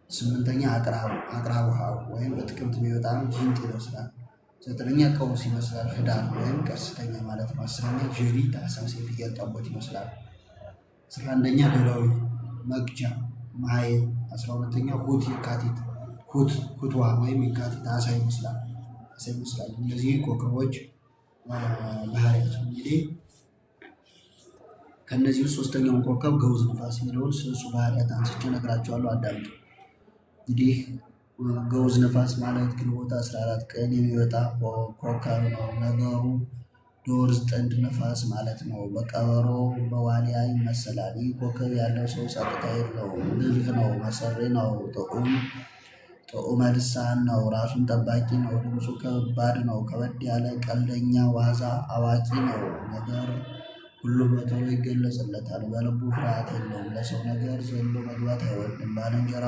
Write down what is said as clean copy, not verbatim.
8ኛ አቅራቡሃ ወይም በጥቅምት ቢወጣ ጅንጥ ይመስላል። 9ኛ ቀውስ ይመስላል ህዳር ወይም ቀስተኛ ማለት ነው። 10ኛ ጀሪ ታኅሳስ የፍየል ጠቦት ይመስላል። 11ኛ ደራዊ መግጃ ማየ 12ኛ ሁት የካቲት ሁትዋ ወይም የካቲት አሳ ይመስላል። እነዚህ ኮከቦች ባህሪያት እንግዲህ ከእነዚህ ውስጥ ሶስተኛውን ኮከብ ገውዝ ንፋስ የሚለውን ስለሱ ባህሪያት አንስቼ እነግራቸዋለሁ። አዳምጡ። እንግዲህ ገውዝ ነፋስ ማለት ግንቦት 14 ቀን የሚወጣ ኮከብ ነው። ነገሩ ዶርዝ ጥንድ ነፋስ ማለት ነው። በቀበሮ በዋልያ ይመሰላል። ይህ ኮከብ ያለው ሰው ጸጥታ የለውም፣ ብልህ ነው፣ መሰሪ ነው፣ ጥዑመ ልሳን ነው፣ ራሱን ጠባቂ ነው፣ ድምፁ ከባድ ነው፣ ከበድ ያለ ቀልደኛ፣ ዋዛ አዋቂ ነው። ነገር ሁሉ በቶሎ ይገለጽለታል፣ በልቡ ፍርሃት የለውም፣ ለሰው ነገር ዘሎ መግባት አይወድም፣ ባልንጀራው